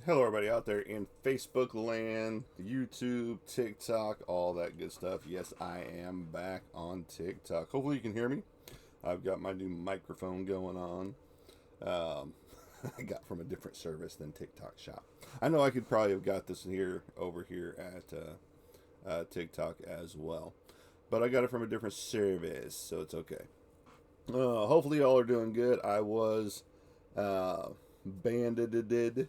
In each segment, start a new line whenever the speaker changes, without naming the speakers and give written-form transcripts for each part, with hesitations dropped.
Hello, everybody out there in Facebook land, YouTube, TikTok, all that good stuff. Yes, I am back on TikTok. Hopefully, you can hear me. I've got my new microphone going on. Um, I got from a different service than TikTok Shop. I know I could probably have got this here over here at TikTok as well, but I got it from a different service, so it's okay. Hopefully, y'all are doing good. I was banded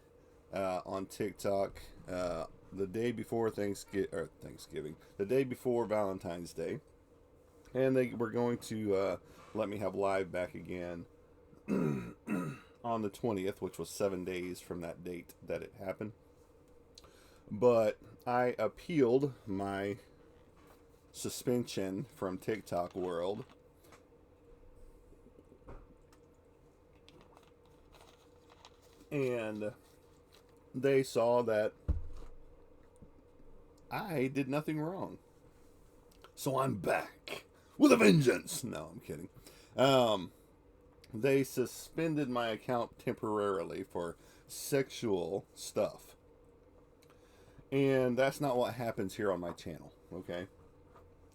on TikTok the day before Thanksgiving, the day before Valentine's Day, and they were going to let me have live back again on the 20th, which was 7 days from that date that it happened. But I appealed my suspension from TikTok World, and they saw that I did nothing wrong. So I'm back with a vengeance. No, I'm kidding. Um, they suspended my account temporarily for sexual stuff. And that's not what happens here on my channel, okay?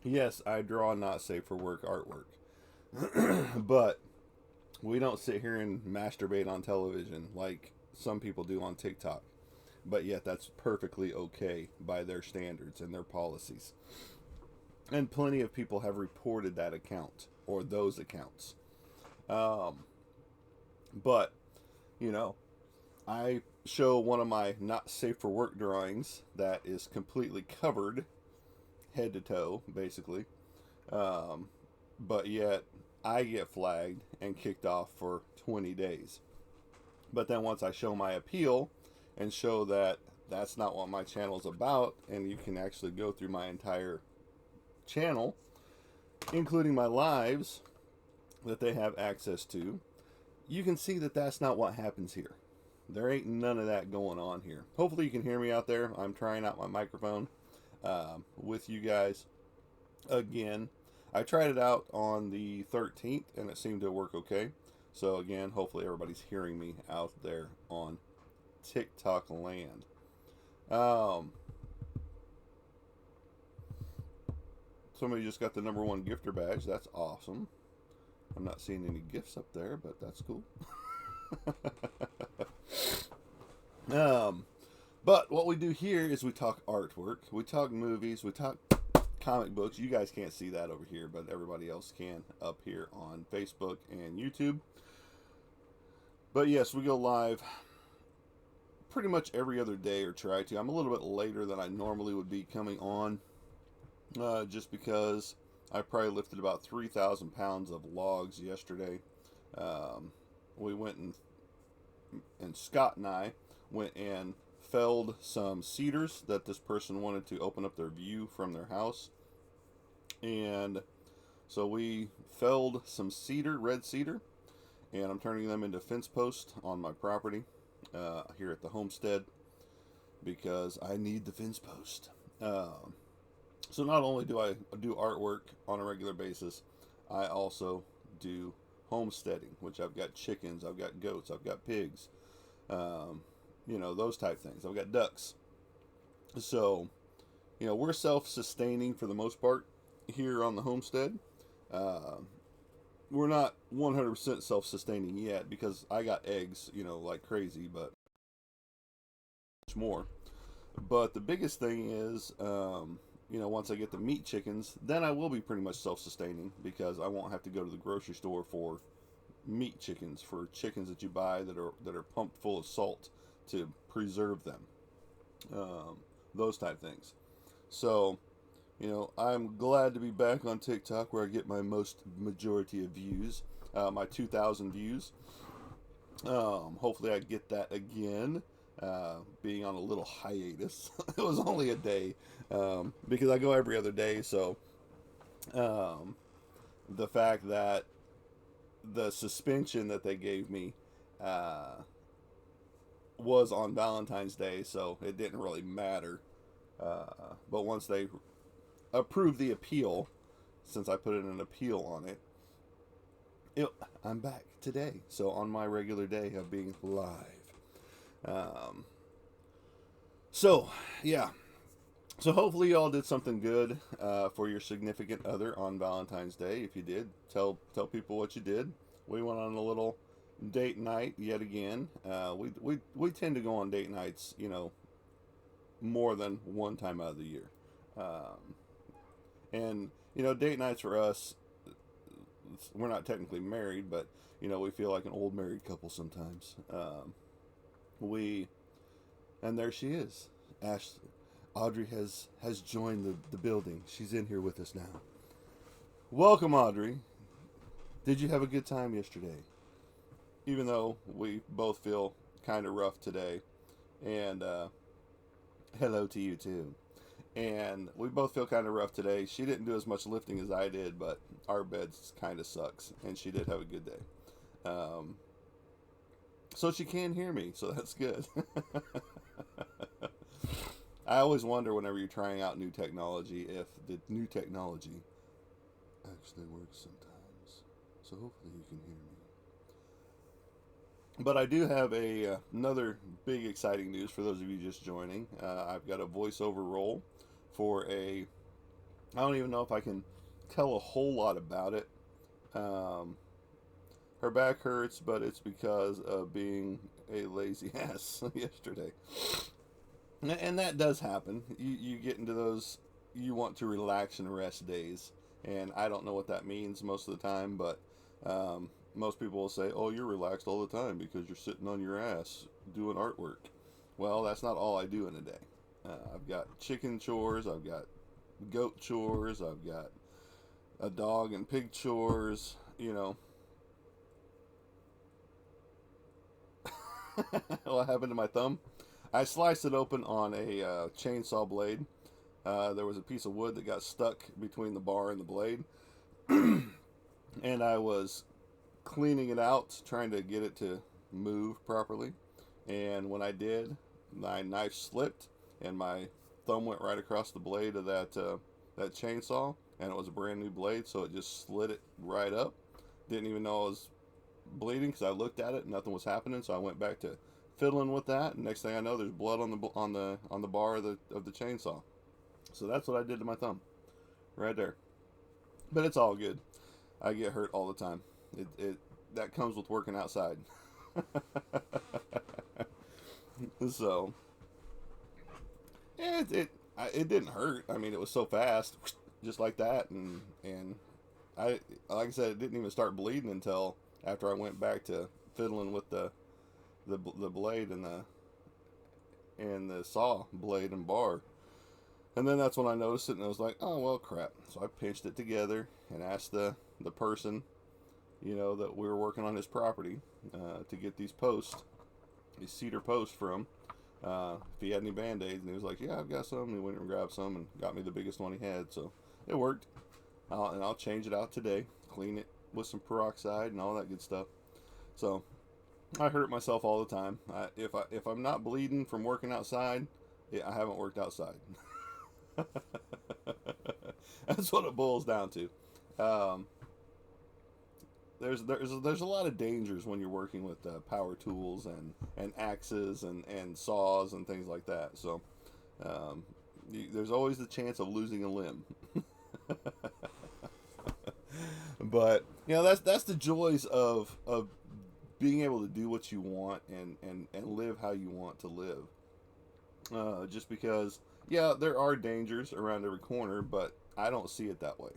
Yes, I draw not safe for work artwork. But we don't sit here and masturbate on television like some people do on TikTok. But yet that's perfectly okay by their standards and their policies. And plenty of people have reported that account or those accounts. Um, but, you know, I show one of my not safe for work drawings that is completely covered head to toe, basically. Um, but yet I get flagged and kicked off for 20 days. But then once I show my appeal and show that that's not what my channel is about, and you can actually go through my entire channel, including my lives that they have access to, you can see that that's not what happens here. There ain't none of that going on here. Hopefully you can hear me out there. I'm trying out my microphone with you guys again. I tried it out on the 13th and it seemed to work okay. So again, hopefully everybody's hearing me out there on TikTok land. Um, Somebody just got the number one gifter badge. That's awesome. I'm not seeing any gifts up there, but that's cool. um, but what we do here is we talk artwork, we talk movies, we talk comic books. You guys can't see that over here, but everybody else can up here on Facebook and YouTube. But yes, we go live pretty much every other day or try to. I'm a little bit later than I normally would be coming on, just because I probably lifted about 3,000 pounds of logs yesterday. We went and Scott and I went and felled some cedars that this person wanted to open up their view from their house. And so we felled some cedar, red cedar, and I'm turning them into fence posts on my property here at the homestead because I need the fence post. So not only do I do artwork on a regular basis, I also do homesteading, which I've got chickens, I've got goats, I've got pigs, those type things. I've got ducks. So, we're self-sustaining for the most part here on the homestead. Uh, we're not 100% self-sustaining yet because I got eggs, like crazy, but much more. But the biggest thing is, once I get the meat chickens, then I will be pretty much self-sustaining because I won't have to go to the grocery store for meat chickens, for chickens that you buy that are pumped full of salt to preserve them, those type things. So, I'm glad to be back on TikTok where I get my most majority of views, my 2,000 views. Hopefully I get that again, being on a little hiatus. It was only a day, because I go every other day. So the fact that the suspension that they gave me was on Valentine's Day, so it didn't really matter. But once they approved the appeal, since I put in an appeal on it, I'm back today. So on my regular day of being live. Um, So, yeah. So hopefully y'all did something good for your significant other on Valentine's Day. If you did, tell people what you did. We went on a little date night yet again. We tend to go on date nights, more than one time out of the year. Um, and date nights for us, we're not technically married, but we feel like an old married couple sometimes. We and there she is, Ash. Audrey has joined the building. She's in here with us now. Welcome, Audrey. Did you have a good time yesterday? Even though we both feel kind of rough today, and hello to you too. And we both feel kind of rough today. She didn't do as much lifting as I did, but our beds kind of sucks, and she did have a good day. So she can hear me, so that's good. I always wonder whenever you're trying out new technology if the new technology actually works sometimes. So hopefully you can hear me. But I do have another big exciting news for those of you just joining. I've got a voiceover role for I don't even know if I can tell a whole lot about it. Um, Her back hurts, but it's because of being a lazy ass yesterday. And that does happen. You get into those you want to relax and rest days, and I don't know what that means most of the time, but most people will say, "Oh, you're relaxed all the time because you're sitting on your ass doing artwork." Well, that's not all I do in a day. I've got chicken chores, I've got goat chores, I've got a dog and pig chores. What happened to my thumb? I sliced it open on a chainsaw blade. There was a piece of wood that got stuck between the bar and the blade, and I was cleaning it out, trying to get it to move properly. And when I did, my knife slipped, and my thumb went right across the blade of that chainsaw, and it was a brand new blade, so it just slid it right up. Didn't even know I was bleeding because I looked at it and nothing was happening. So I went back to fiddling with that, and next thing I know, there's blood on the bar of the chainsaw. So that's what I did to my thumb, right there. But it's all good. I get hurt all the time. It that comes with working outside. So yeah, it didn't hurt. I mean, it was so fast, just like that, and I like I said, it didn't even start bleeding until after I went back to fiddling with the blade and the saw blade and bar. And then that's when I noticed it, and I was like, oh, well, crap. So I pinched it together and asked the person, that we were working on his property to get these cedar posts from, if he had any Band-Aids. And he was like, yeah, I've got some. And he went and grabbed some and got me the biggest one he had. So it worked. And I'll change it out today, clean it with some peroxide and all that good stuff. So I hurt myself all the time. If I'm not bleeding from working outside, I haven't worked outside. That's what it boils down to. Um, there's a lot of dangers when you're working with power tools and axes and saws and things like that. So there's always the chance of losing a limb. But that's the joys of being able to do what you want and live how you want to live. Just because, yeah, there are dangers around every corner, but I don't see it that way.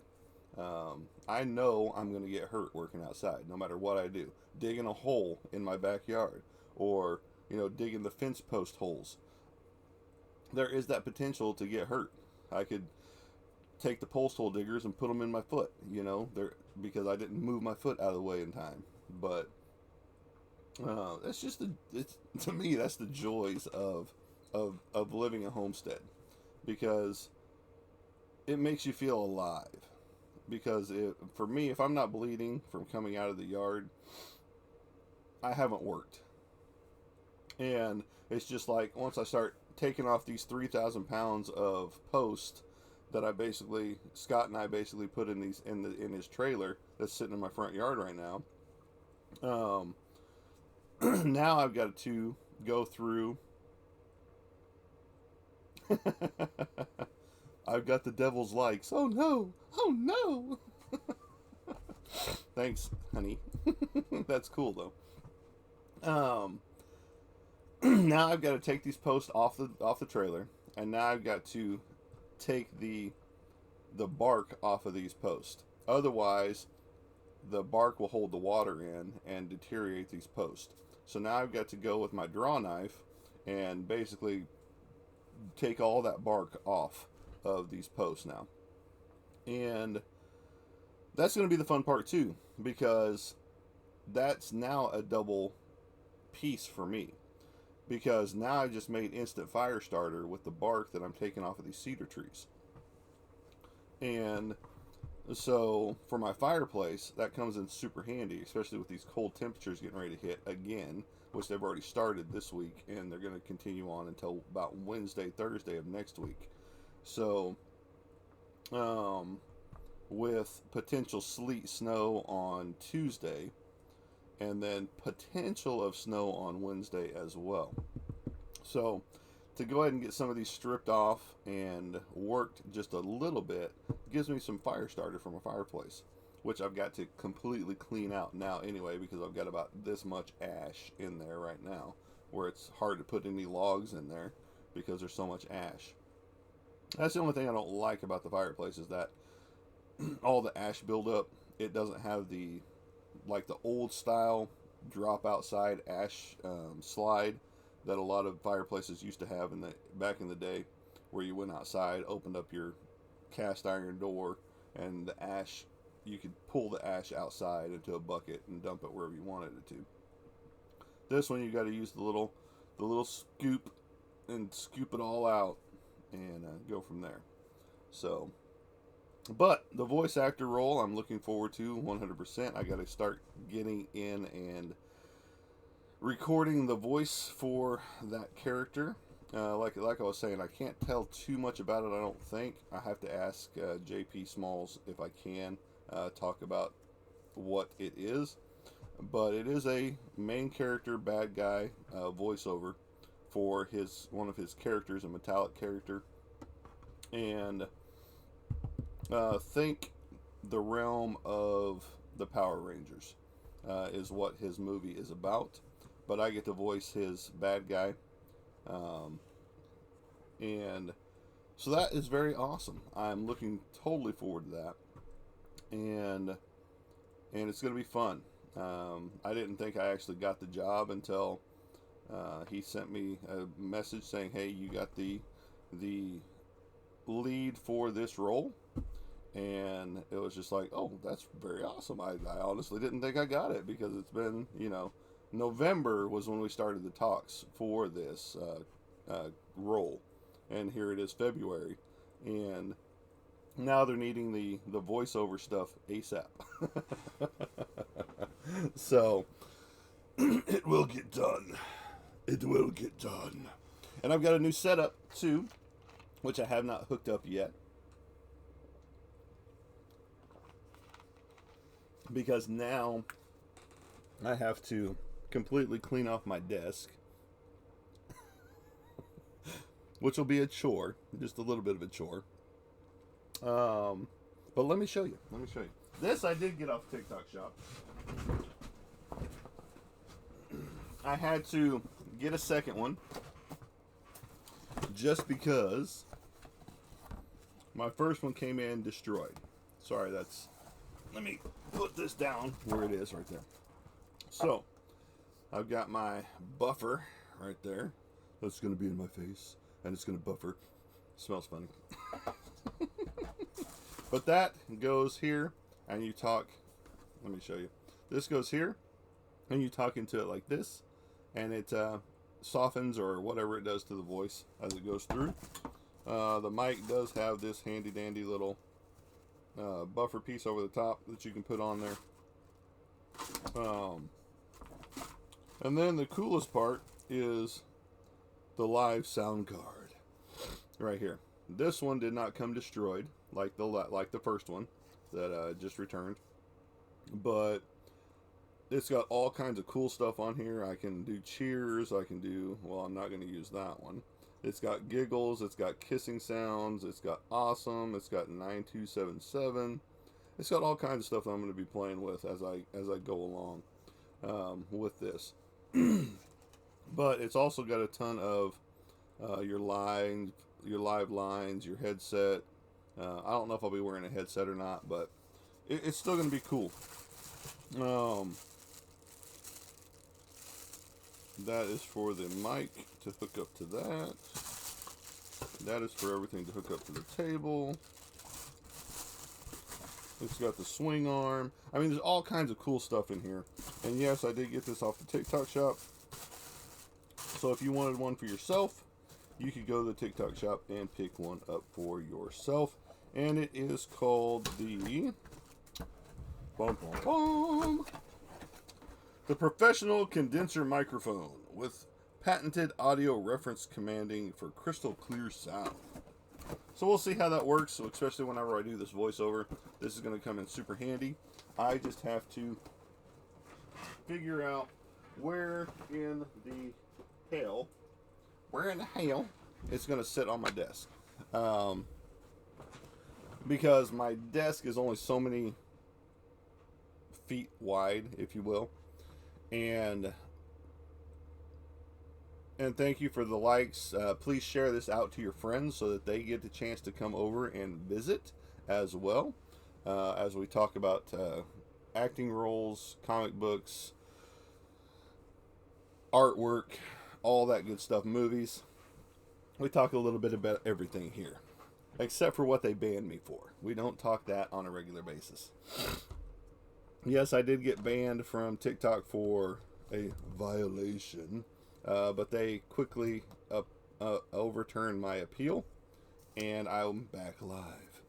I know I'm going to get hurt working outside, no matter what I do. Digging a hole in my backyard, or digging the fence post holes. There is that potential to get hurt. I could take the post hole diggers and put them in my foot, there because I didn't move my foot out of the way in time. But that's just to me, that's the joys of living a homestead, because it makes you feel alive. Because for me, if I'm not bleeding from coming out of the yard, I haven't worked. And it's just like once I start taking off these 3,000 pounds of post that Scott and I basically put in his trailer that's sitting in my front yard right now. Now I've got to go through I've got the devil's likes. Oh no! Oh no! Thanks, honey. That's cool though. Now I've got to take these posts off the trailer, and now I've got to take the bark off of these posts. Otherwise, the bark will hold the water in and deteriorate these posts. So now I've got to go with my draw knife and basically take all that bark off of these posts now. And that's going to be the fun part too, because that's now a double piece for me. Because now I just made instant fire starter with the bark that I'm taking off of these cedar trees. And so for my fireplace, that comes in super handy, especially with these cold temperatures getting ready to hit again, which they've already started this week, and they're going to continue on until about Wednesday, Thursday of next week. So, with potential sleet, snow on Tuesday, and then potential of snow on Wednesday as well. So, to go ahead and get some of these stripped off and worked just a little bit gives me some fire starter for my fireplace, which I've got to completely clean out now anyway, because I've got about this much ash in there right now, where it's hard to put any logs in there because there's so much ash. That's the only thing I don't like about the fireplace, is that all the ash buildup, it doesn't have the old style drop outside ash slide that a lot of fireplaces used to have back in the day, where you went outside, opened up your cast iron door, and the ash, you could pull the ash outside into a bucket and dump it wherever you wanted it to. This one, you got to use the little scoop and scoop it all out and go from there. So, but the voice actor role, I'm looking forward to 100%. I got to start getting in and recording the voice for that character. Like I was saying, I can't tell too much about it, I don't think. I have to ask JP Smalls if I can talk about what it is. But it is a main character bad guy voiceover for one of his characters, a metallic character. And think the realm of the Power Rangers is what his movie is about. But I get to voice his bad guy. And so that is very awesome. I'm looking totally forward to that. And it's going to be fun. I didn't think I actually got the job until he sent me a message saying, hey, you got the lead for this role. And it was just like, oh, that's very awesome. I honestly didn't think I got it, because it's been, November was when we started the talks for this role, and here it is February, and now they're needing the voiceover stuff ASAP. So it will get done. It will get done. And I've got a new setup too, which I have not hooked up yet, because now I have to completely clean off my desk, which will be a chore, just a little bit of a chore. But let me show you. This I did get off TikTok Shop. I had to get a second one just because my first one came in destroyed. Sorry, let me put this down where it is right there. So, I've got my buffer right there. That's going to be in my face, and it's going to buffer. Smells funny. But that goes here, and you talk. Let me show you. This goes here, and you talk into it like this, and it softens or whatever it does to the voice as it goes through. The mic does have this handy dandy little buffer piece over the top that you can put on there. And then the coolest part is the live sound card right here. This one did not come destroyed like the first one that I just returned, but It's got all kinds of cool stuff on here. I can do cheers. I can do, well, I'm not going to use that one. It's got giggles. It's got kissing sounds. It's got awesome. It's got 9277. It's got all kinds of stuff that I'm going to be playing with as I go along with this. But it's also got a ton of your live lines, your headset. I don't know if I'll be wearing a headset or not, but it's still going to be cool. That is for the mic to hook up to that. That is for everything to hook up to the table. It's got the swing arm. I mean, there's all kinds of cool stuff in here. And yes, I did get this off the TikTok shop. So if you wanted one for yourself, you could go to the TikTok shop and pick one up for yourself. And it is called the the Professional Condenser Microphone with patented audio reference commanding for crystal clear sound. So we'll see how that works. So especially whenever I do this voiceover, this is going to come in super handy. I just have to figure out where in the hell it's going to sit on my desk. Because my desk is only so many feet wide, if you will. And thank you for the likes. Please share this out to your friends so that they get the chance to come over and visit as well. As we talk about acting roles, comic books, artwork, all that good stuff, movies. We talk a little bit about everything here, except for what they banned me for. We don't talk that on a regular basis. Yes, I did get banned from TikTok for a violation, but they quickly overturned my appeal, and I'm back live.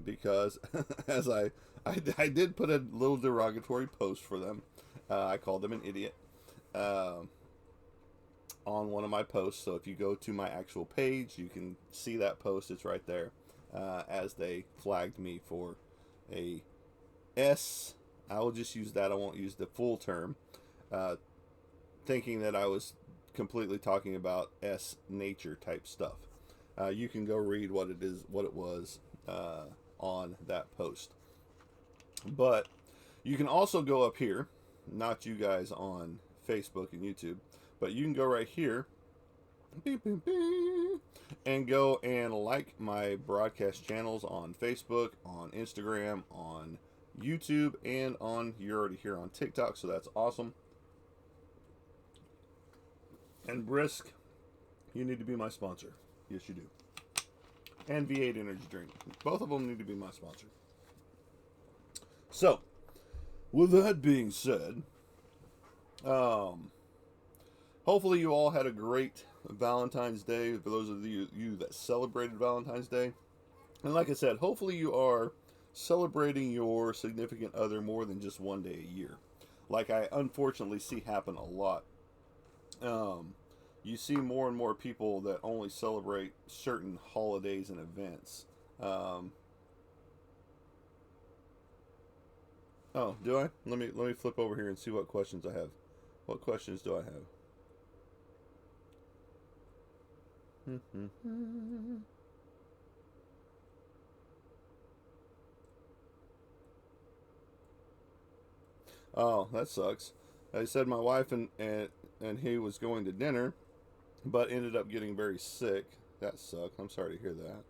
Because as I did put a little derogatory post for them. I called them an idiot on one of my posts. So if you go to my actual page, you can see that post. It's right there, as they flagged me for a S. I will just use that. I won't use the full term, thinking that I was completely talking about S nature type stuff. You can go read what it was on that post. But you can also go up here, not you guys on Facebook and YouTube, but you can go right here, beep, beep, beep, and go and like my broadcast channels on Facebook, on Instagram, on YouTube, and you're already here on TikTok, so that's awesome. And Brisk, you need to be my sponsor. Yes, you do. And V8 Energy Drink. Both of them need to be my sponsor. So, with that being said, hopefully you all had a great Valentine's Day, for those of you that celebrated Valentine's Day. And like I said, hopefully you are celebrating your significant other more than just one day a year, like I unfortunately see happen a lot. You see more and more people that only celebrate certain holidays and events. Oh, do I? Let me flip over here and see what questions I have. What questions do I have? Oh, that sucks. I said my wife and he was going to dinner, but ended up getting very sick. That sucked. I'm sorry to hear that.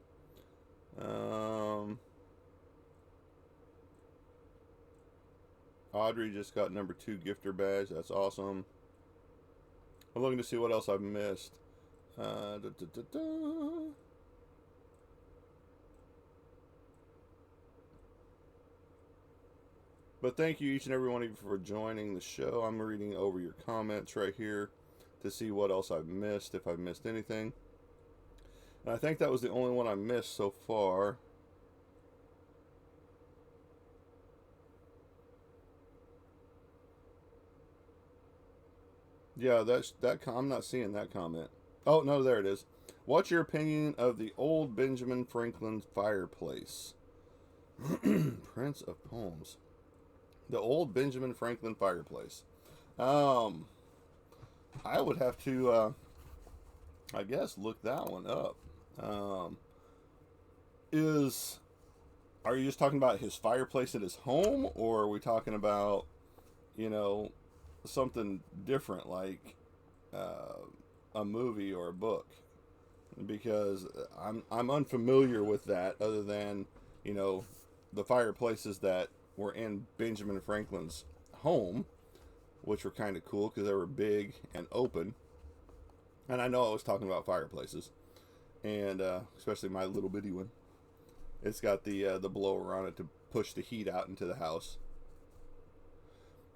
Audrey just got number 2 gifter badge. That's awesome. I'm looking to see what else I've missed. But thank you each and every one of you for joining the show. I'm reading over your comments right here to see what else I've missed, if I've missed anything. And I think that was the only one I missed so far. Yeah, I'm not seeing that comment. Oh, no, there it is. What's your opinion of the old Benjamin Franklin fireplace? Prince of Poems. The old Benjamin Franklin fireplace. Um, I would have to, I guess, look that one up. Um, is are you just talking about his fireplace at his home, or are we talking about, you know, something different like uh, a movie or a book? Because I'm unfamiliar with that, other than, you know, the fireplaces that were in Benjamin Franklin's home, which were kind of cool because they were big and open. And I know I was talking about fireplaces, and especially my little bitty one. It's got the blower on it to push the heat out into the house.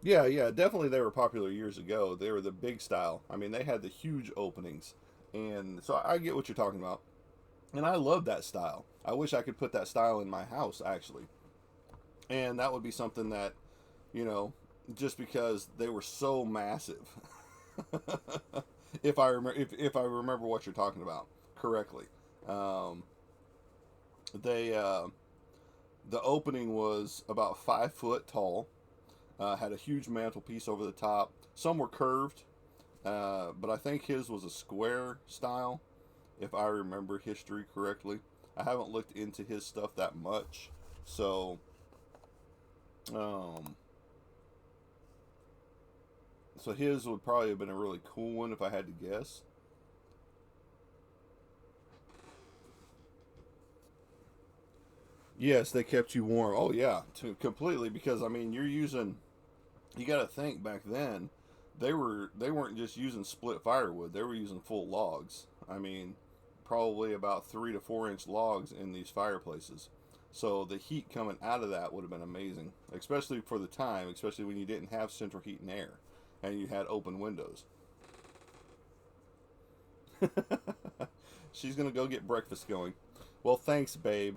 Yeah, yeah, definitely they were popular years ago. They were the big style. I mean, they had the huge openings, and so I get what you're talking about. And I love that style. I wish I could put that style in my house actually, and that would be something that, you know, just because they were so massive. If I remember what you're talking about correctly, um, they the opening was about 5 foot tall. Had a huge mantelpiece over the top. Some were curved, but I think his was a square style, if I remember history correctly. I haven't looked into his stuff that much, so um, so his would probably have been a really cool one if I had to guess. Yes, they kept you warm. Oh yeah, completely. Because I mean, you're using. You got to think back then, they weren't just using split firewood. They were using full logs. I mean, probably about 3 to 4 inch logs in these fireplaces. So the heat coming out of that would have been amazing, especially for the time, especially when you didn't have central heat and air, and you had open windows. She's gonna go get breakfast going. Well, thanks, babe.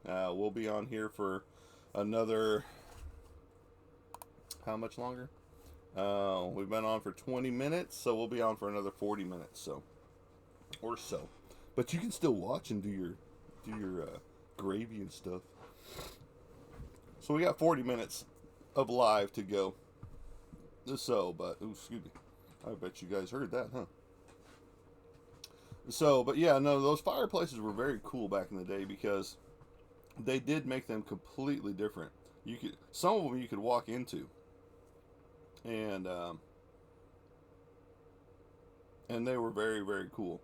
We'll be on here for another. How much longer? We've been on for 20 minutes, so we'll be on for another 40 minutes, so or so. But you can still watch and do your gravy and stuff. So we got 40 minutes of live to go. So, but ooh, excuse me. I bet you guys heard that, huh? So, but yeah, no, those fireplaces were very cool back in the day because they did make them completely different. You could some of them you could walk into, and and they were very very cool.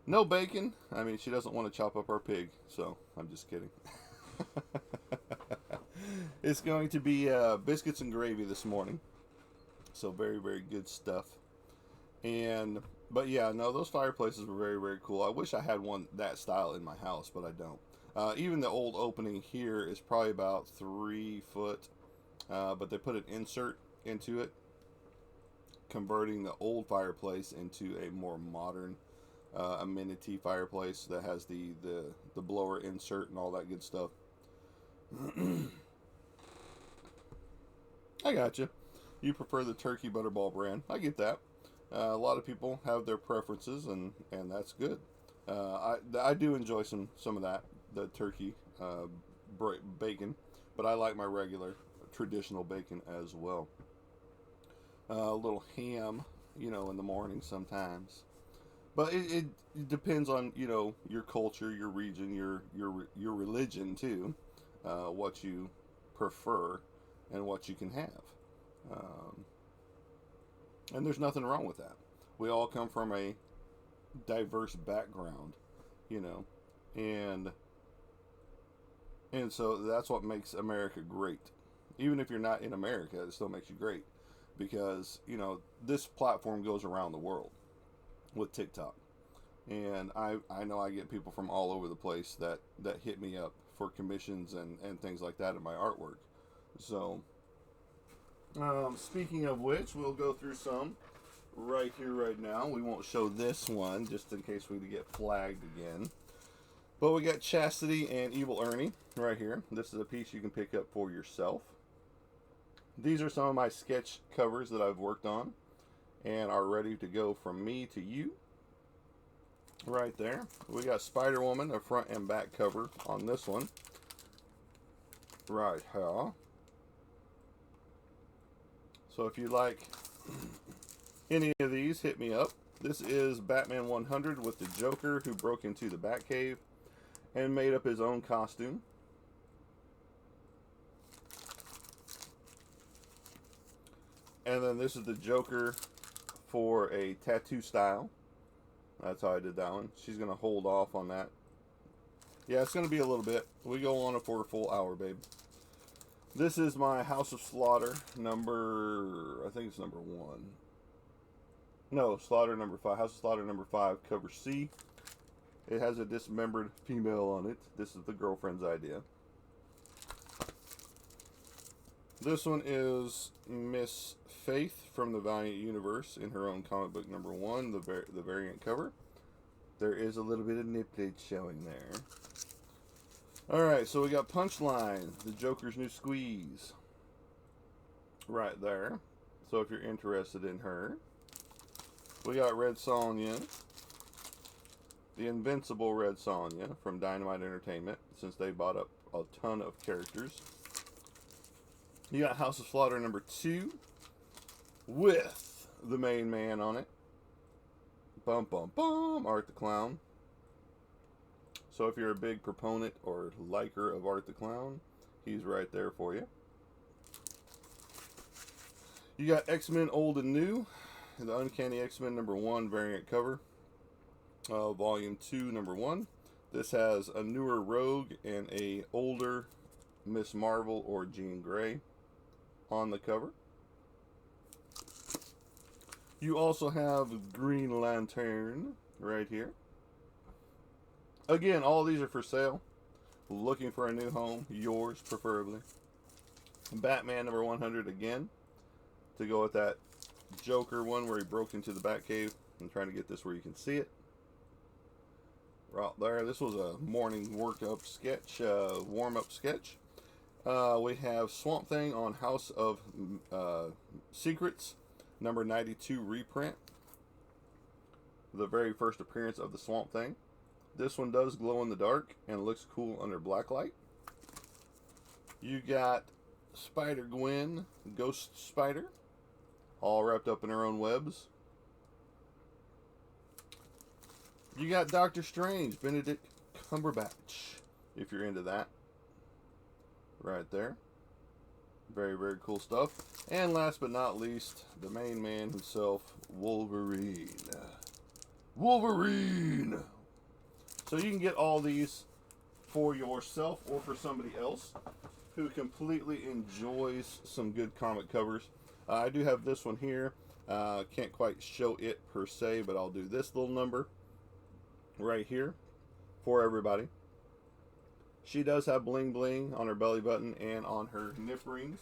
No bacon. I mean, she doesn't want to chop up our pig, so I'm just kidding. It's going to be biscuits and gravy this morning, so very very good stuff. And but yeah, no, those fireplaces were very very cool. I wish I had one that style in my house, but I don't. Even the old opening here is probably about 3 foot, but they put an insert into it, converting the old fireplace into a more modern amenity fireplace that has the blower insert and all that good stuff. I got you. You prefer the turkey butterball brand. I get that. A lot of people have their preferences, and that's good. I do enjoy some of that the turkey bacon, but I like my regular traditional bacon as well. A little ham, in the morning sometimes. But it depends on your culture, your region, your religion too, what you prefer and what you can have. Um, and there's nothing wrong with that. We all come from a diverse background, you know, and so that's what makes America great. Even if you're not in America, it still makes you great because this platform goes around the world with TikTok, and I know I get people from all over the place that hit me up for commissions and things like that in my artwork. So, speaking of which, we'll go through some right here, right now. We won't show this one just in case we get flagged again. But we got Chastity and Evil Ernie right here. This is a piece you can pick up for yourself. These are some of my sketch covers that I've worked on and are ready to go from me to you. Right there. We got Spider Woman, a front and back cover on this one. Right here. So if you like any of these, hit me up. This is Batman 100 with the Joker who broke into the Batcave and made up his own costume. And then this is the Joker for a tattoo style. That's how I did that one. She's going to hold off on that. Yeah, it's going to be a little bit. We go on for a full hour, babe. This is my House of Slaughter number, I think it's number 1. No, Slaughter number 5. House of Slaughter number 5, cover C. It has a dismembered female on it. This is the girlfriend's idea. This one is Miss Faith from the Valiant Universe in her own comic book number 1, the variant cover. There is a little bit of nipplage showing there. Alright, so we got Punchline, the Joker's new squeeze. Right there. So if you're interested in her. We got Red Sonja, the Invincible Red Sonja from Dynamite Entertainment, since they bought up a ton of characters. You got House of Slaughter number 2 with the main man on it. Bum bum bum, Art the Clown. So if you're a big proponent or liker of Art the Clown, he's right there for you. You got X-Men Old and New, the Uncanny X-Men number 1 variant cover, volume 2 number 1. This has a newer Rogue and a older Miss Marvel or Jean Grey on the cover. You also have Green Lantern right here. Again, all these are for sale. Looking for a new home, yours preferably. Batman number 100 again, to go with that Joker one where he broke into the Batcave. I'm trying to get this where you can see it. Right there. This was a morning workup sketch, warm-up sketch. We have Swamp Thing on House of Secrets, number 92 reprint. The very first appearance of the Swamp Thing. This one does glow in the dark and looks cool under black light. You got Spider-Gwen, Ghost Spider, all wrapped up in her own webs. You got Doctor Strange, Benedict Cumberbatch, if you're into that. Right there. Very, very cool stuff. And last but not least, the main man himself, Wolverine. Wolverine! So you can get all these for yourself or for somebody else who completely enjoys some good comic covers. I do have this one here. Can't quite show it per se, but I'll do this little number right here for everybody. She does have bling bling on her belly button and on her nip rings.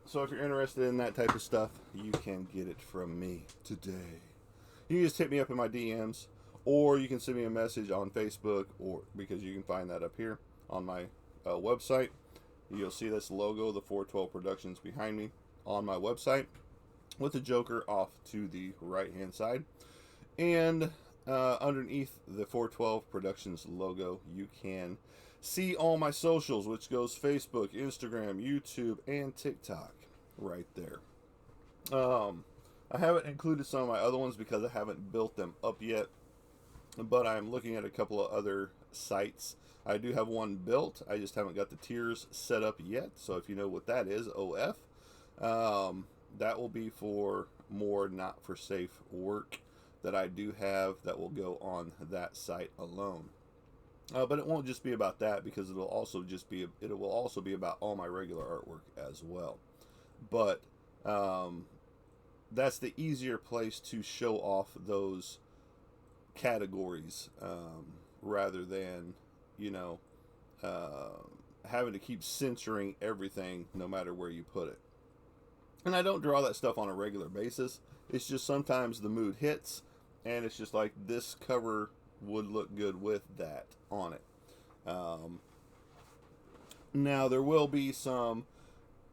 So if you're interested in that type of stuff, you can get it from me today. You can just hit me up in my DMs, or you can send me a message on Facebook, or because you can find that up here on my website. You'll see this logo, the 412 Productions, behind me on my website, with the Joker off to the right hand side. And underneath the 412 Productions logo, you can see all my socials, which goes Facebook, Instagram, YouTube, and TikTok right there. I haven't included some of my other ones because I haven't built them up yet, but I'm looking at a couple of other sites. I do have one built. I just haven't got the tiers set up yet. So if you know what that is, OF, that will be for more not for safe work that I do have that will go on that site alone. But it won't just be about that, because it will also be about all my regular artwork as well. But that's the easier place to show off those categories, rather than, having to keep censoring everything no matter where you put it. And I don't draw that stuff on a regular basis. It's just sometimes the mood hits, and it's just like, this cover would look good with that on it. Now, there will be some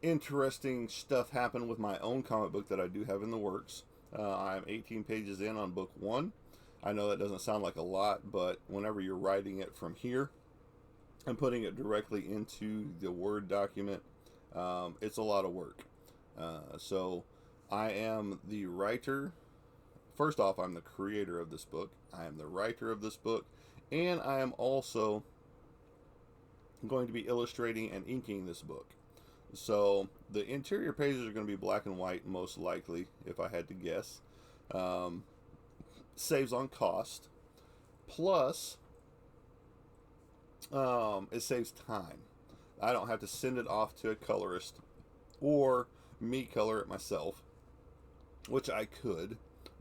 interesting stuff happen with my own comic book that I do have in the works. I'm 18 pages in on book 1. I know that doesn't sound like a lot, but whenever you're writing it from here and putting it directly into the Word document, it's a lot of work. So I am the writer. First off, I'm the creator of this book. I am the writer of this book, and I am also going to be illustrating and inking this book. So the interior pages are going to be black and white, most likely, if I had to guess. Um, Saves on cost. Plus, it saves time. I don't have to send it off to a colorist or me color it myself, which I could,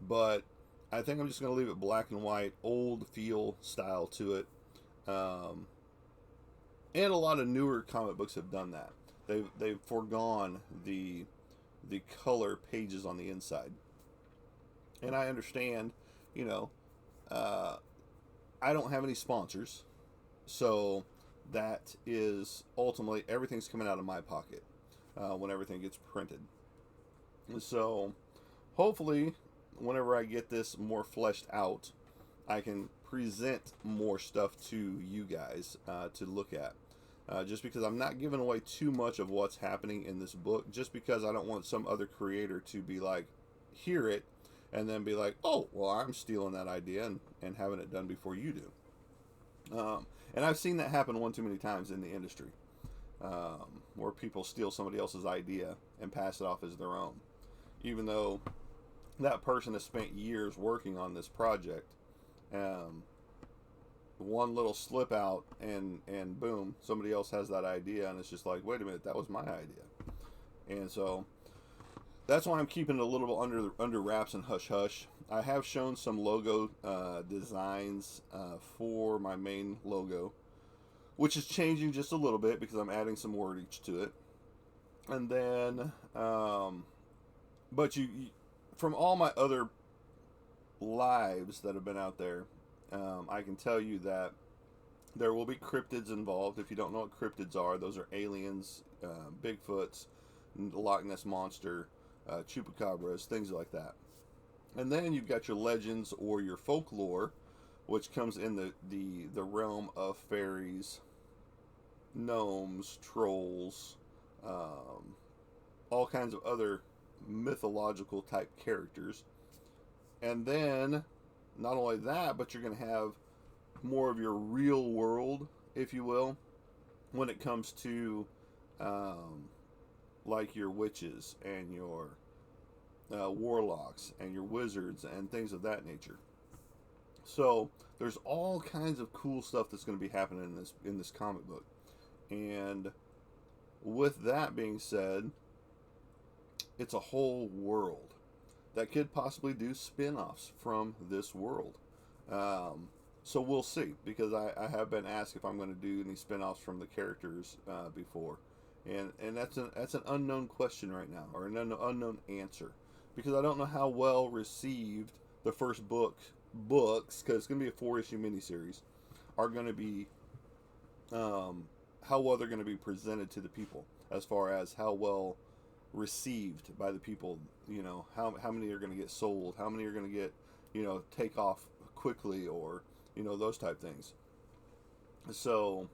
but I think I'm just going to leave it black and white, old feel style to it. Um, and a lot of newer comic books have done that. They've foregone the color pages on the inside, and I understand. You know, uh, I don't have any sponsors, so that is ultimately everything's coming out of my pocket when everything gets printed. So hopefully, whenever I get this more fleshed out, I can present more stuff to you guys to look at. Just because I'm not giving away too much of what's happening in this book, just because I don't want some other creator to be like, hear it, and then be like, oh, well, I'm stealing that idea and having it done before you do. And I've seen that happen one too many times in the industry, where people steal somebody else's idea and pass it off as their own, even though that person has spent years working on this project. One little slip out and boom, somebody else has that idea, and it's just like, wait a minute, that was my idea. And so that's why I'm keeping it a little bit under wraps and hush hush. I have shown some logo designs for my main logo, which is changing just a little bit because I'm adding some wordage to it. And then but you from all my other lives that have been out there, I can tell you that there will be cryptids involved. If you don't know what cryptids are, those are aliens, Bigfoots, Loch Ness Monster, chupacabras, things like that. And then you've got your legends or your folklore, which comes in the realm of fairies, gnomes, trolls, all kinds of other mythological type characters. And then not only that, but you're going to have more of your real world, if you will, when it comes to like your witches and your warlocks and your wizards and things of that nature. So there's all kinds of cool stuff that's going to be happening in this comic book. And with that being said, it's a whole world that could possibly do spin-offs from this world. So we'll see, because I have been asked if I'm going to do any spin-offs from the characters before, and that's an unknown question right now, or an unknown answer, because I don't know how well received the first books, because it's going to be a 4-issue miniseries, are going to be, how well they're going to be presented to the people, as far as how well received by the people. You know, how many are going to get sold, how many are going to get, take off quickly, or those type things. So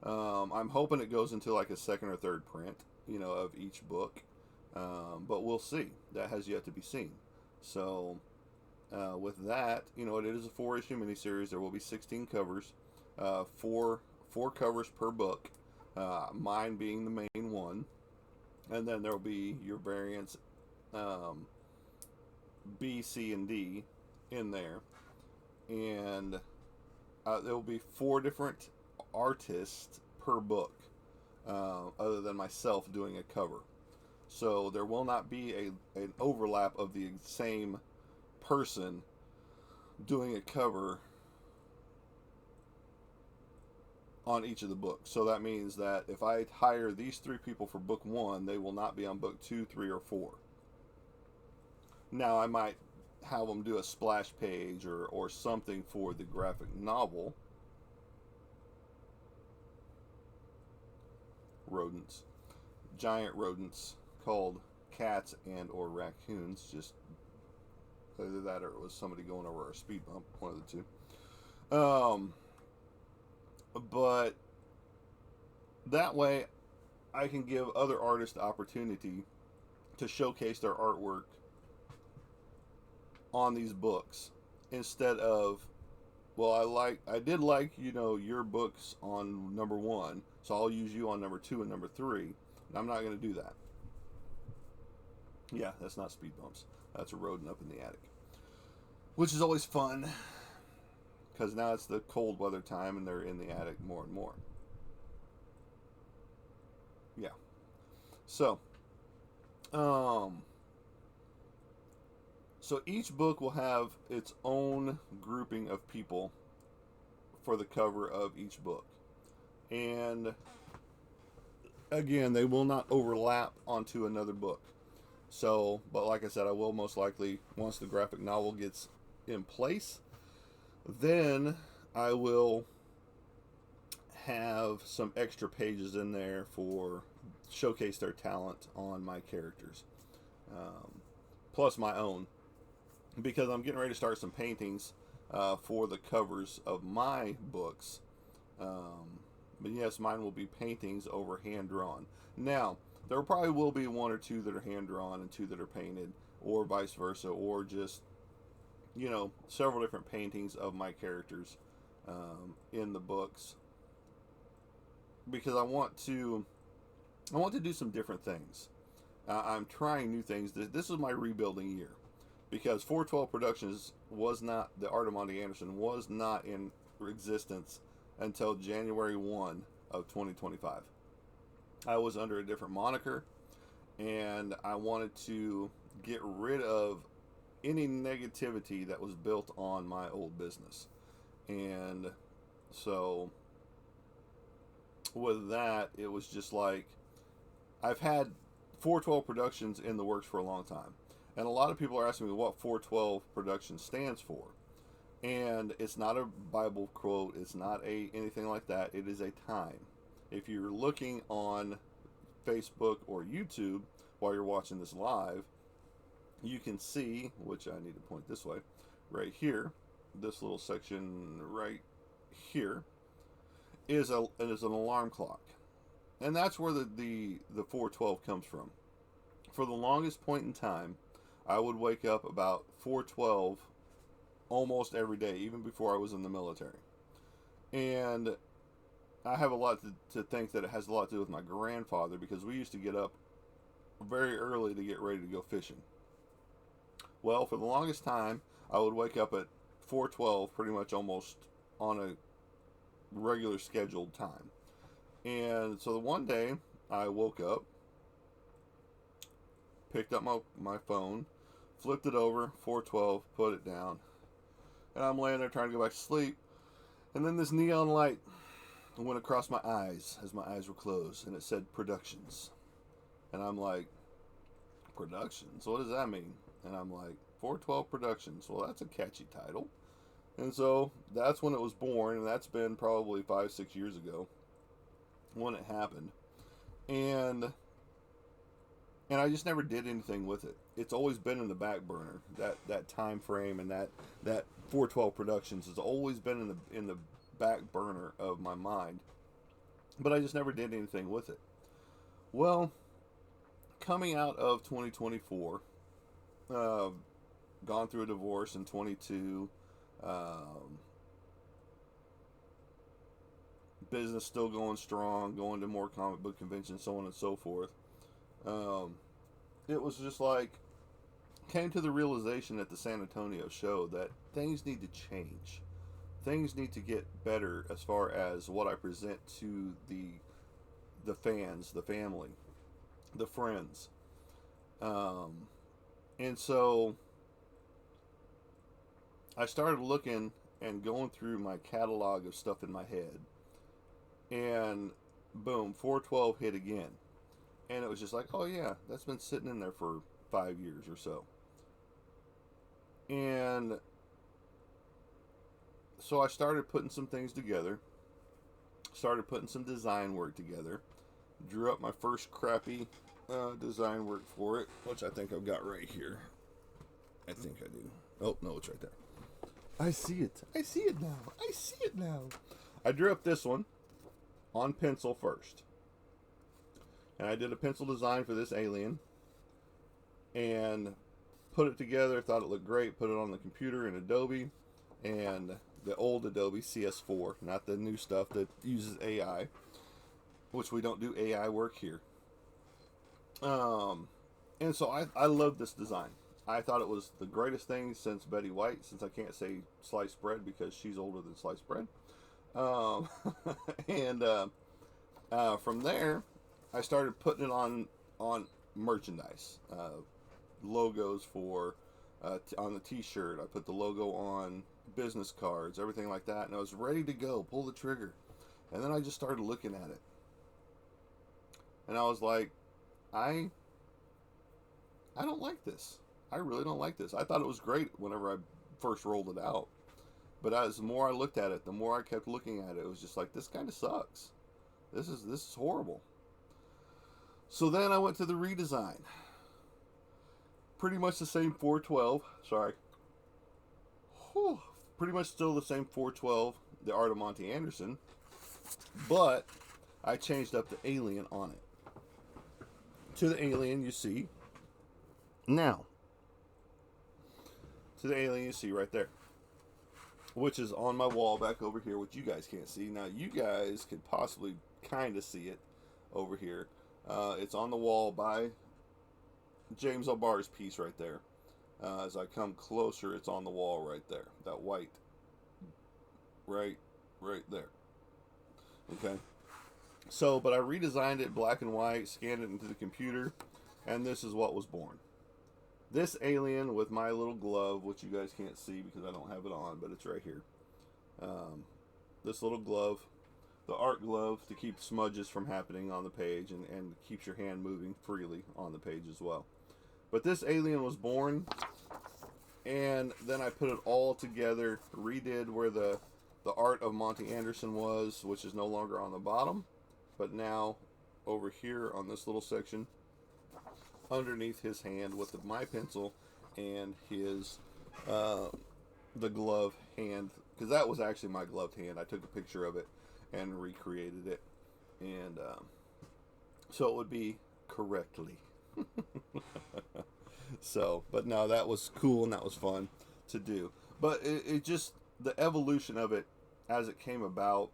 I'm hoping it goes into like a second or third print, of each book, but we'll see. That has yet to be seen. So with that, it is a 4-issue miniseries. There will be 16 covers, four covers per book, mine being the main one, and then there will be your variants, B, C, and D in there, and there will be 4 different artists per book, other than myself doing a cover. So there will not be an overlap of the same person doing a cover on each of the books. So that means that if I hire these 3 people for book 1, they will not be on book 2, 3, or 4. Now I might have them do a splash page or something for the graphic novel. Rodents, giant rodents called cats and or raccoons, just either that or it was somebody going over a speed bump, one of the two. But that way I can give other artists the opportunity to showcase their artwork on these books instead of, well, I did like, your books on number 1, so I'll use you on number 2 and number 3. And I'm not going to do that. Yeah, that's not speed bumps. That's a rodent up in the attic, which is always fun because now it's the cold weather time and they're in the attic more and more. Yeah. So, so each book will have its own grouping of people for the cover of each book. And again, they will not overlap onto another book. So, but like I said, I will most likely, once the graphic novel gets in place, then I will have some extra pages in there for showcase their talent on my characters, plus my own, because I'm getting ready to start some paintings for the covers of my books. But yes, mine will be paintings over hand drawn. Now, there probably will be 1 or 2 that are hand drawn and 2 that are painted, or vice versa, or just, several different paintings of my characters in the books, because I want to do some different things. I'm trying new things. This is my rebuilding year, because 412 Productions was not, the art of Monty Anderson was not in existence until January 1 of 2025. I was under a different moniker, and I wanted to get rid of any negativity that was built on my old business. And so with that, it was just like, I've had 412 Productions in the works for a long time, and a lot of people are asking me what 412 Productions stands for. And it's not a Bible quote, it's not anything like that. It is a time. If you're looking on Facebook or YouTube while you're watching this live, you can see, which I need to point this way, right here, this little section right here is an alarm clock. And that's where the 412 comes from. For the longest point in time, I would wake up about 412 almost every day, even before I was in the military. And I have a lot to think that it has a lot to do with my grandfather, because we used to get up very early to get ready to go fishing. Well, for the longest time, I would wake up at 4:12 pretty much almost on a regular scheduled time. And so the one day I woke up, picked up my phone, flipped it over, 4:12, put it down, and I'm laying there trying to go back to sleep. And then this neon light went across my eyes as my eyes were closed, and it said Productions. And I'm like, Productions? What does that mean? And I'm like, 412 Productions. Well, that's a catchy title. And so that's when it was born, and that's been probably 5-6 years ago when it happened. And I just never did anything with it. It's always been in the back burner. That time frame and that 412 Productions has always been in the back burner of my mind. But I just never did anything with it. Well, coming out of 2024, gone through a divorce in 22, business still going strong, going to more comic book conventions, so on and so forth. It was just like, came to the realization at the San Antonio show that things need to change. Things need to get better as far as what I present to the fans, the family, the friends. And so I started looking and going through my catalog of stuff in my head. And boom, 412 hit again. And it was just like, oh yeah, that's been sitting in there for 5 years or so. And so I started putting some things together. Started putting some design work together. Drew up my first crappy design work for it, which I think I've got right here. I think I do. Oh, no, it's right there. I see it. I see it now. I see it now. I drew up this one on pencil first. And I did a pencil design for this alien. and put it together. Thought it looked great. Put it on the computer in Adobe, and the old Adobe CS4, not the new stuff that uses AI, which we don't do AI work here. And so I love this design. I thought it was the greatest thing since Betty White, since I can't say sliced bread because she's older than sliced bread. Um, and from there, I started putting it on merchandise, logos for on the T-shirt. I put the logo on business cards, everything like that, and I was ready to go, pull the trigger. And then I just started looking at it, and I was like, I I don't like this. I really don't like this. I thought it was great whenever I first rolled it out, but as the more I looked at it, the more I kept looking at it. It was just like, this kind of sucks. This is horrible. So then I went to the redesign. Pretty much the same 412. Sorry. Whew. Pretty much still the same 412, the Art of Monty Anderson, but I changed up the alien on it. To the alien you see now. To the alien you see right there, which is on my wall back over here, which you guys can't see. Now you guys could possibly kind of see it over here. It's on the wall by James O'Barr's piece right there. As I come closer, it's on the wall right there. That white, right there. Okay. So, but I redesigned it black and white, scanned it into the computer, and this is what was born. This alien with my little glove, which you guys can't see because I don't have it on, but it's right here. This little glove, the art glove to keep smudges from happening on the page and keeps your hand moving freely on the page as well. But this alien was born, and then I put it all together, redid where the Art of Monty Anderson was, which is no longer on the bottom, but now over here on this little section, underneath his hand with my pencil and his the glove hand, because that was actually my gloved hand. I took a picture of it and recreated it, and so it would be correctly. So, but no, that was cool and that was fun to do. But it just, the evolution of it as it came about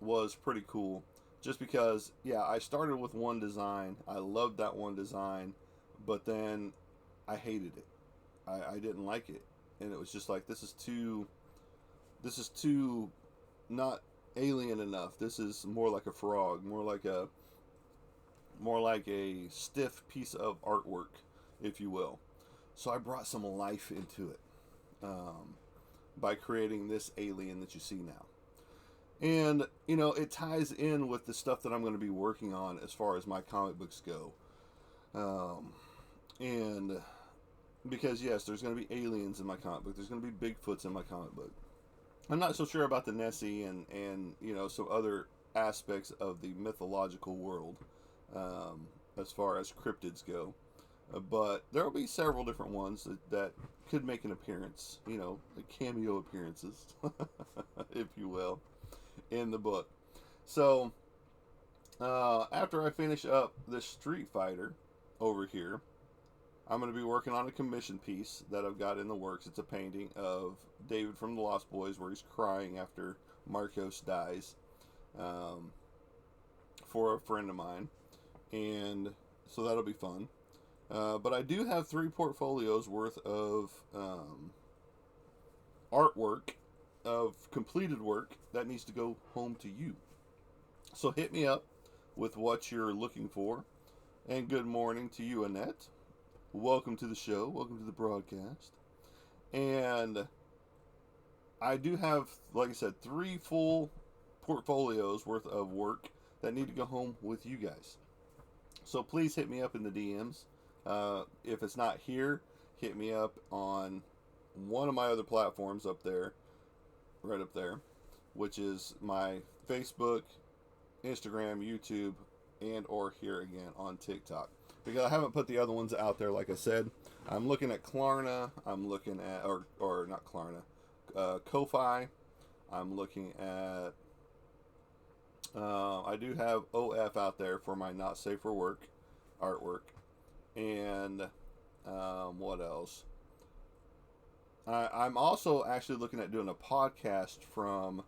was pretty cool. Just because, yeah, I started with one design. I loved that one design, but then I hated it. I didn't like it, and it was just like, this is too not alien enough. This is more like a frog, more like a stiff piece of artwork, if you will. So I brought some life into it by creating this alien that you see now. And, you know, it ties in with the stuff that I'm going to be working on as far as my comic books go. And because, yes, there's going to be aliens in my comic book. There's going to be Bigfoots in my comic book. I'm not so sure about the Nessie and you know, some other aspects of the mythological world as far as cryptids go. But there will be several different ones that could make an appearance, you know, like cameo appearances, if you will, in the book. So, after I finish up this Street Fighter over here, I'm going to be working on a commission piece that I've got in the works. It's a painting of David from the Lost Boys where he's crying after Marcos dies for a friend of mine. And so that'll be fun. But I do have 3 portfolios worth of artwork, of completed work that needs to go home to you. So hit me up with what you're looking for. And good morning to you, Annette. Welcome to the show. Welcome to the broadcast. And I do have, like I said, 3 full portfolios worth of work that need to go home with you guys. So please hit me up in the DMs. If it's not here, hit me up on one of my other platforms up there, right up there, which is my Facebook, Instagram, YouTube, and or here again on TikTok. Because I haven't put the other ones out there, like I said. I'm looking at Klarna. I'm looking at, or not Klarna, Ko-Fi. I'm looking at, I do have OF out there for my Not Safe for Work artwork. And What else? I'm also actually looking at doing a podcast from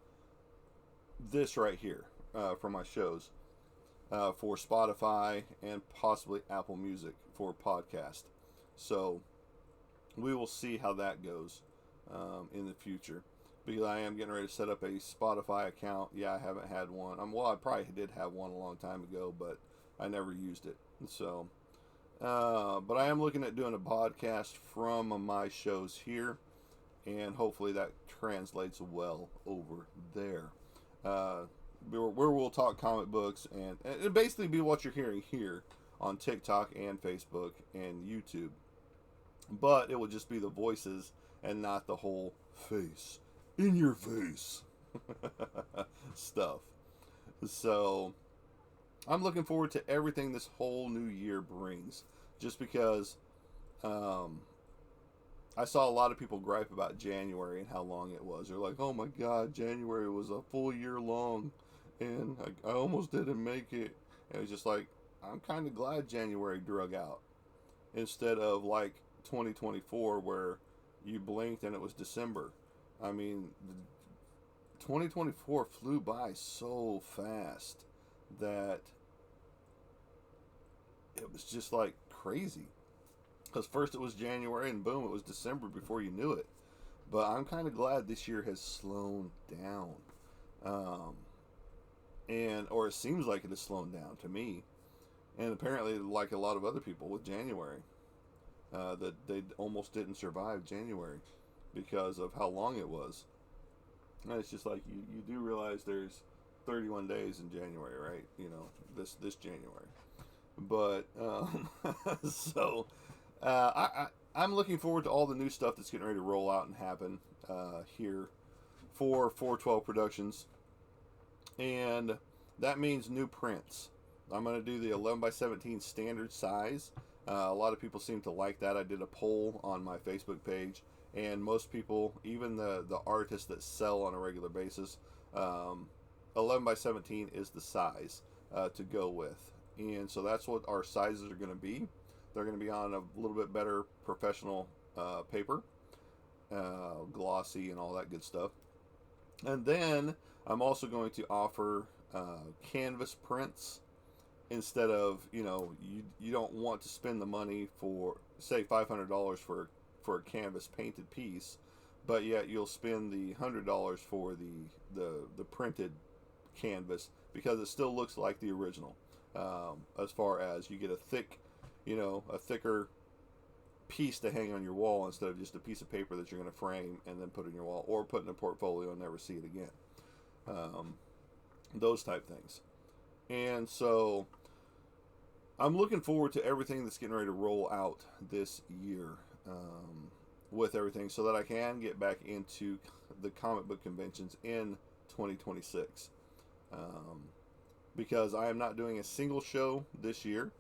this right here, from my shows, for Spotify and possibly Apple Music for podcast. So we will see how that goes in the future, because I am getting ready to set up a Spotify account. Yeah, I haven't had one. Well, I probably did have one a long time ago, but I never used it. So, but I am looking at doing a podcast from my shows here, and hopefully that translates well over there. Where we'll talk comic books, and it'll basically be what you're hearing here on TikTok and Facebook and YouTube. But it will just be the voices and not the whole face, in your face stuff. So I'm looking forward to everything this whole new year brings, just because I saw a lot of people gripe about January and how long it was. They're like, oh my God, January was a full year long, and I almost didn't make it. And it was just like, I'm kind of glad January drug out, instead of like 2024 where you blinked and it was December. I mean, 2024 flew by so fast that it was just like crazy. Because first it was January and boom, it was December before you knew it. But I'm kind of glad this year has slowed down. Or it seems like it has slowed down to me. And apparently, like a lot of other people with January, that they almost didn't survive January because of how long it was. And it's just like, you do realize there's 31 days in January, right? You know, this January. But, so... I'm looking forward to all the new stuff that's getting ready to roll out and happen here for 412 Productions. And that means new prints. I'm going to do the 11 by 17 standard size. A lot of people seem to like that. I did a poll on my Facebook page, and most people, even the artists that sell on a regular basis, 11 by 17 is the size to go with. And so that's what our sizes are going to be. They're going to be on a little bit better professional paper, glossy and all that good stuff. And then I'm also going to offer canvas prints instead of, you don't want to spend the money for, say, $500 for a canvas painted piece, but yet you'll spend the $100 for the printed canvas, because it still looks like the original. As far as you get a thicker piece to hang on your wall instead of just a piece of paper that you're going to frame and then put in your wall, or put in a portfolio and never see it again. Those type things. And so I'm looking forward to everything that's getting ready to roll out this year, with everything, so that I can get back into the comic book conventions in 2026. Because I am not doing a single show this year.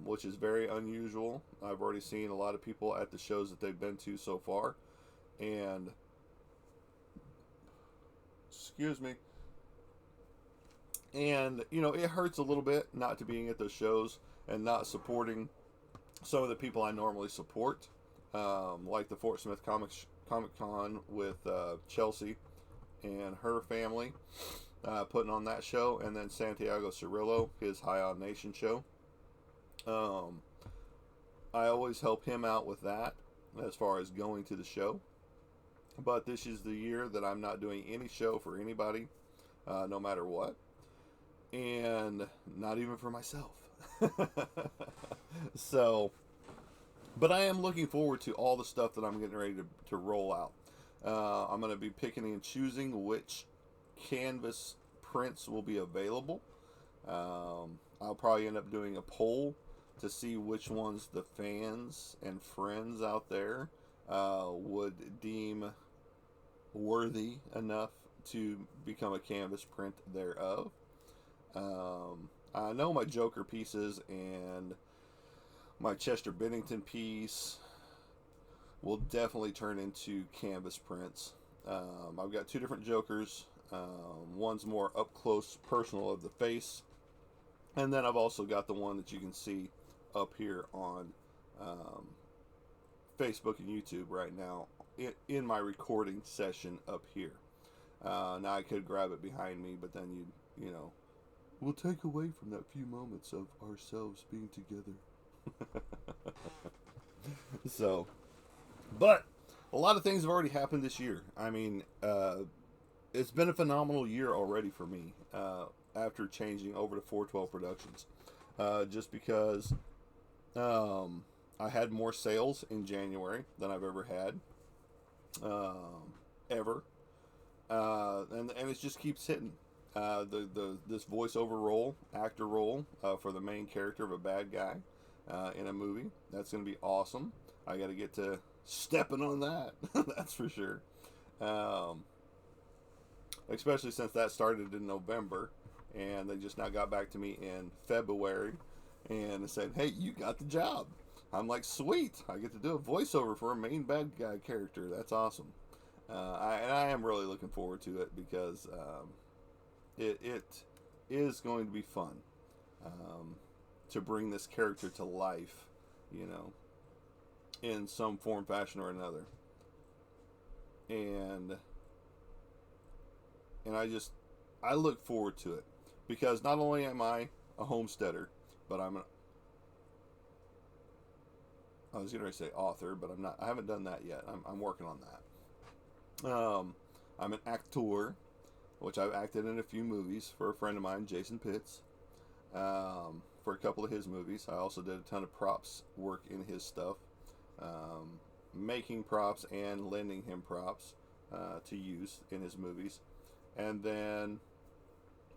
Which is very unusual. I've already seen a lot of people at the shows that they've been to so far, and excuse me, and it hurts a little bit not to being at those shows and not supporting some of the people I normally support, like the Fort Smith Comic Con with Chelsea and her family putting on that show, and then Santiago Cirillo, his High On Nation show. I always help him out with that as far as going to the show. But this is the year that I'm not doing any show for anybody, no matter what. And not even for myself. So, but I am looking forward to all the stuff that I'm getting ready to roll out. I'm going to be picking and choosing which canvas prints will be available. I'll probably end up doing a poll to see which ones the fans and friends out there would deem worthy enough to become a canvas print thereof. I know my Joker pieces and my Chester Bennington piece will definitely turn into canvas prints. I've got two different Jokers. One's more up close, personal of the face, and then I've also got the one that you can see up here on um, Facebook and YouTube right now in my recording session up here. Now I could grab it behind me, but then you know, we'll take away from that few moments of ourselves being together. So, but a lot of things have already happened this year. I mean, it's been a phenomenal year already for me after changing over to 412 Productions. Just because I had more sales in January than I've ever had. Ever. And it just keeps hitting. This voiceover role, actor role, for the main character of a bad guy in a movie. That's going to be awesome. I got to get to stepping on that. That's for sure. Especially since that started in November, and they just now got back to me in February, and said, "Hey, you got the job." I'm like, "Sweet! I get to do a voiceover for a main bad guy character. That's awesome." I am really looking forward to it because it is going to be fun to bring this character to life, you know, in some form, fashion, or another. And I look forward to it because not only am I a homesteader, but I was going to say author, but I'm not. I haven't done that yet. I'm working on that. I'm an actor, which I've acted in a few movies for a friend of mine, Jason Pitts, for a couple of his movies. I also did a ton of props work in his stuff, making props and lending him props to use in his movies. And then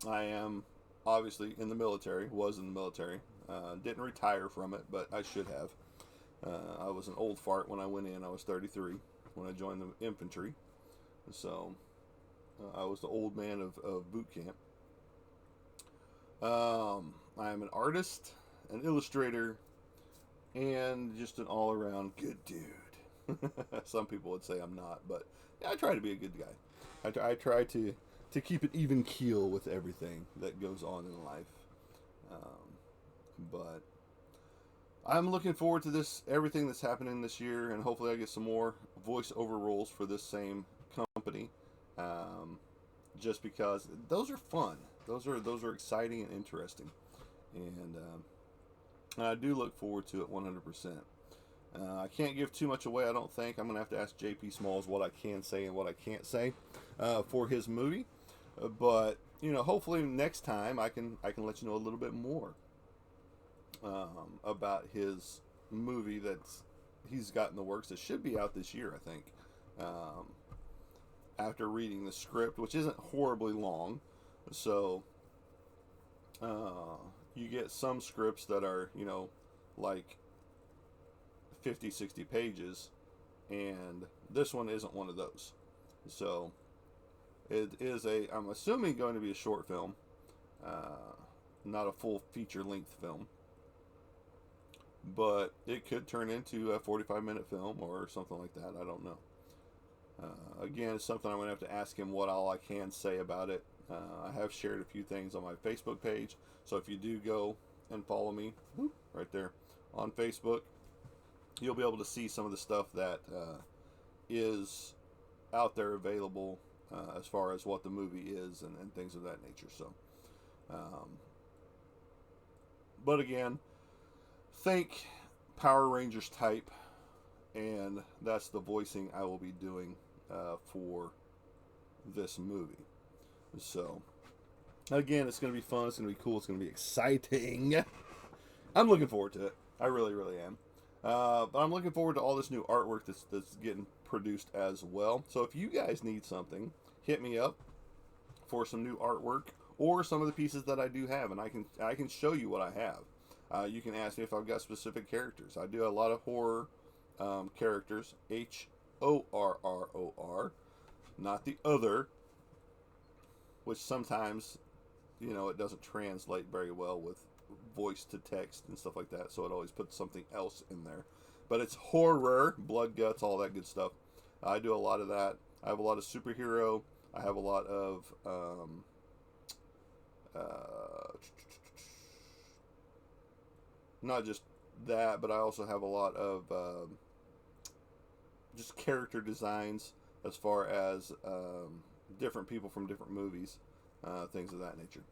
I am obviously in the military, was in the military. Didn't retire from it, but I should have. I was an old fart when I went in. I was 33 when I joined the infantry. So I was the old man of boot camp. I am an artist, an illustrator, and just an all-around good dude. Some people would say I'm not, but yeah, I try to be a good guy. I try to keep it even keel with everything that goes on in life. But I'm looking forward to this, everything that's happening this year, and hopefully I get some more voiceover roles for this same company. Just because those are fun, those are exciting and interesting, and I do look forward to it 100%. I can't give too much away. I don't think I'm gonna have to ask JP Smalls what I can say and what I can't say for his movie, but you know, hopefully next time I can let you know a little bit more about his movie that's he's got in the works. It should be out this year, I think. After reading the script, which isn't horribly long, so you get some scripts that are, you know, like 50, 60 pages, and this one isn't one of those. So it is I'm assuming going to be a short film, not a full feature-length film. But it could turn into a 45-minute film or something like that. I don't know. Again, it's something I'm going to have to ask him what all I can say about it. I have shared a few things on my Facebook page. So if you do go and follow me, right there on Facebook, you'll be able to see some of the stuff that is out there available as far as what the movie is and things of that nature. So, but again, think Power Rangers type, and that's the voicing I will be doing for this movie. So again, it's going to be fun, it's going to be cool, it's going to be exciting. I'm looking forward to it. I really, really am. But I'm looking forward to all this new artwork that's getting produced as well. So if you guys need something, hit me up for some new artwork or some of the pieces that I do have, and I can show you what I have. You can ask me if I've got specific characters. I do a lot of horror characters, HORROR, not the other, which sometimes, you know, it doesn't translate very well with voice to text and stuff like that, so it always puts something else in there. But it's horror, blood, guts, all that good stuff. I do a lot of that. I have a lot of superhero. I have a lot of not just that, but I also have a lot of just character designs as far as different people from different movies, things of that nature.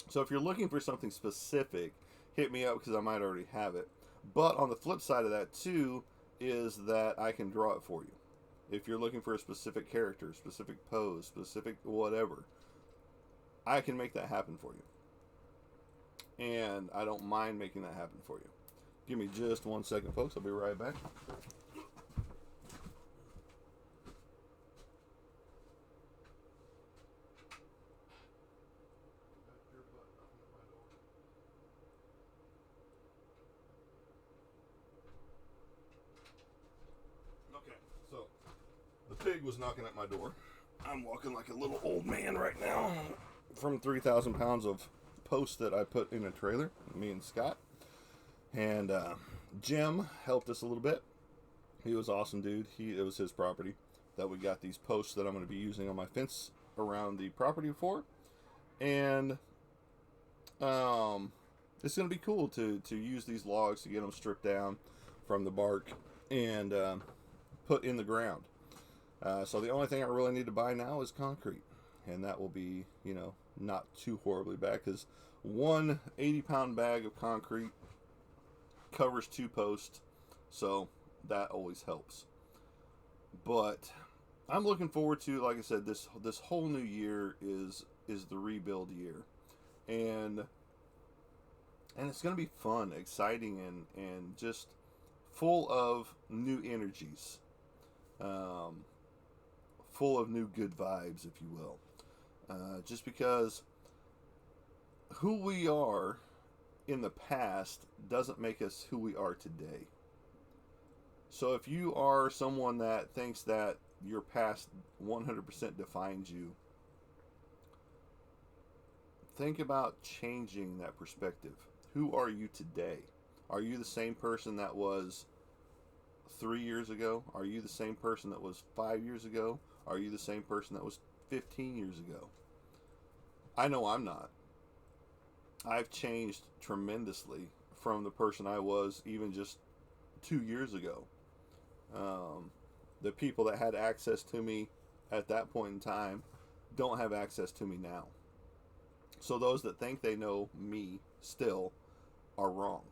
So if you're looking for something specific, hit me up because I might already have it. But on the flip side of that too is that I can draw it for you. If you're looking for a specific character, specific pose, specific whatever, I can make that happen for you. And I don't mind making that happen for you. Give me just 1 second, folks. I'll be right back. Okay, so the pig was knocking at my door. I'm walking like a little old man right now from 3,000 pounds of posts that I put in a trailer, me and Scott. And Jim helped us a little bit. He was awesome, dude. It was his property that we got these posts that I'm going to be using on my fence around the property for. And it's going to be cool to use these logs to get them stripped down from the bark and put in the ground. So the only thing I really need to buy now is concrete. And that will be, not too horribly bad, because one 80-pound bag of concrete covers 2 posts, so that always helps. But I'm looking forward to, like I said, this whole new year is the rebuild year, and it's going to be fun, exciting, and just full of new energies, full of new good vibes, if you will. Just because who we are in the past doesn't make us who we are today. So if you are someone that thinks that your past 100% defines you, think about changing that perspective. Who are you today? Are you the same person that was 3 years ago? Are you the same person that was 5 years ago? Are you the same person that was 15 years ago? I know I'm not. I've changed tremendously from the person I was even just 2 years ago. The people that had access to me at that point in time don't have access to me now. So those that think they know me still are wrong.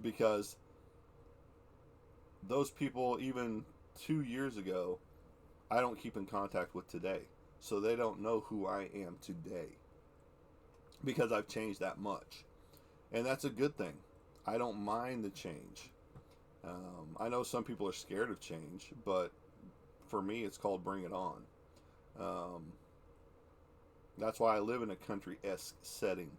Because those people, even 2 years ago, I don't keep in contact with today. So they don't know who I am today. Because I've changed that much. And that's a good thing. I don't mind the change. I know some people are scared of change, but for me, it's called bring it on. That's why I live in a country-esque setting.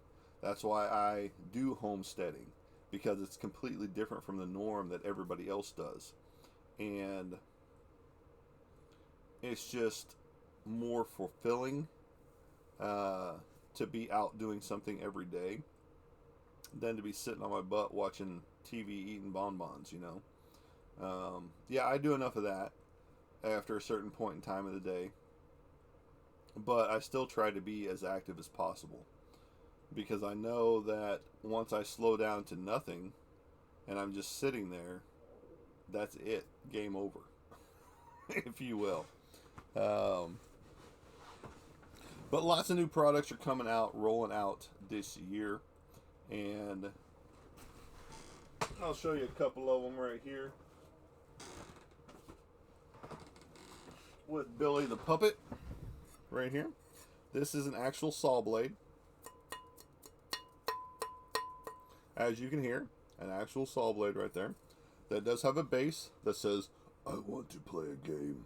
That's why I do homesteading, because it's completely different from the norm that everybody else does. And it's just more fulfilling to be out doing something every day than to be sitting on my butt watching TV eating bonbons, Yeah, I do enough of that after a certain point in time of the day. But I still try to be as active as possible. Because I know that once I slow down to nothing and I'm just sitting there, that's it. Game over. If you will. But lots of new products are coming out, rolling out this year. And I'll show you a couple of them right here. With Billy the Puppet. Right here. This is an actual saw blade. As you can hear, an actual saw blade right there. That does have a base that says, I want to play a game.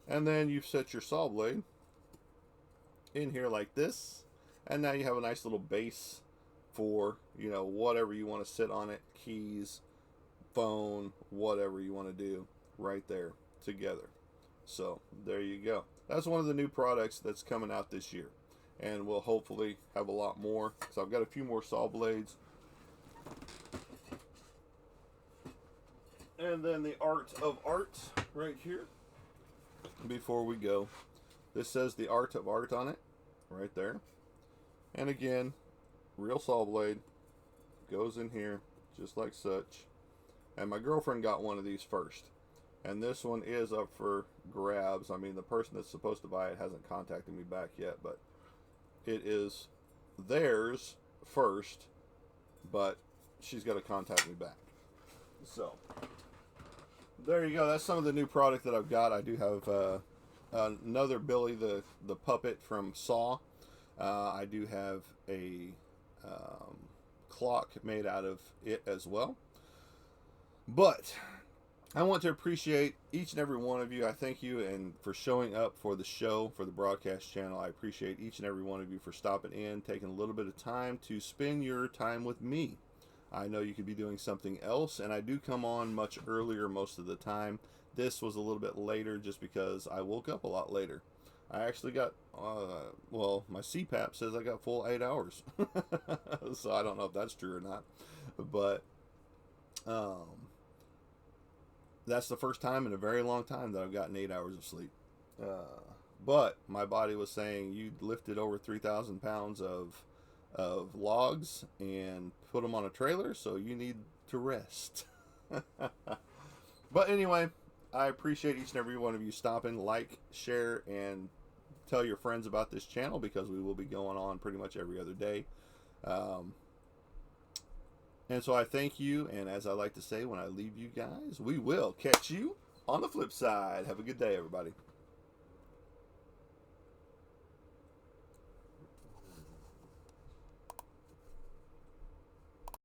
And then you've set your saw blade in here like this. And now you have a nice little base for, whatever you want to sit on it. Keys, phone, whatever you want to do right there together. So, there you go. That's one of the new products that's coming out this year. And we'll hopefully have a lot more. So I've got a few more saw blades. And then the Art of Art right here. Before we go. This says the Art of Art on it. Right there. And again, real saw blade. goes in here just like such. And my girlfriend got one of these first. And this one is up for grabs. I mean, the person that's supposed to buy it hasn't contacted me back yet, but it is theirs first, but she's got to contact me back. So, there you go. That's some of the new product that I've got. I do have another Billy the puppet from Saw. I do have a clock made out of it as well. But I want to appreciate each and every one of you. I thank you and for showing up for the show, for the broadcast channel. I appreciate each and every one of you for stopping in, taking a little bit of time to spend your time with me. I know you could be doing something else, and I do come on much earlier most of the time. This was a little bit later just because I woke up a lot later. I actually got, well, my CPAP says I got full 8 hours. So I don't know if that's true or not. But that's the first time in a very long time that I've gotten 8 hours of sleep. But my body was saying, you lifted over 3,000 pounds of logs and put them on a trailer, so you need to rest. But anyway, I appreciate each and every one of you stopping, like, share, and tell your friends about this channel, because we will be going on pretty much every other day. And so I thank you, and as I like to say when I leave you guys, we will catch you on the flip side. Have a good day, everybody.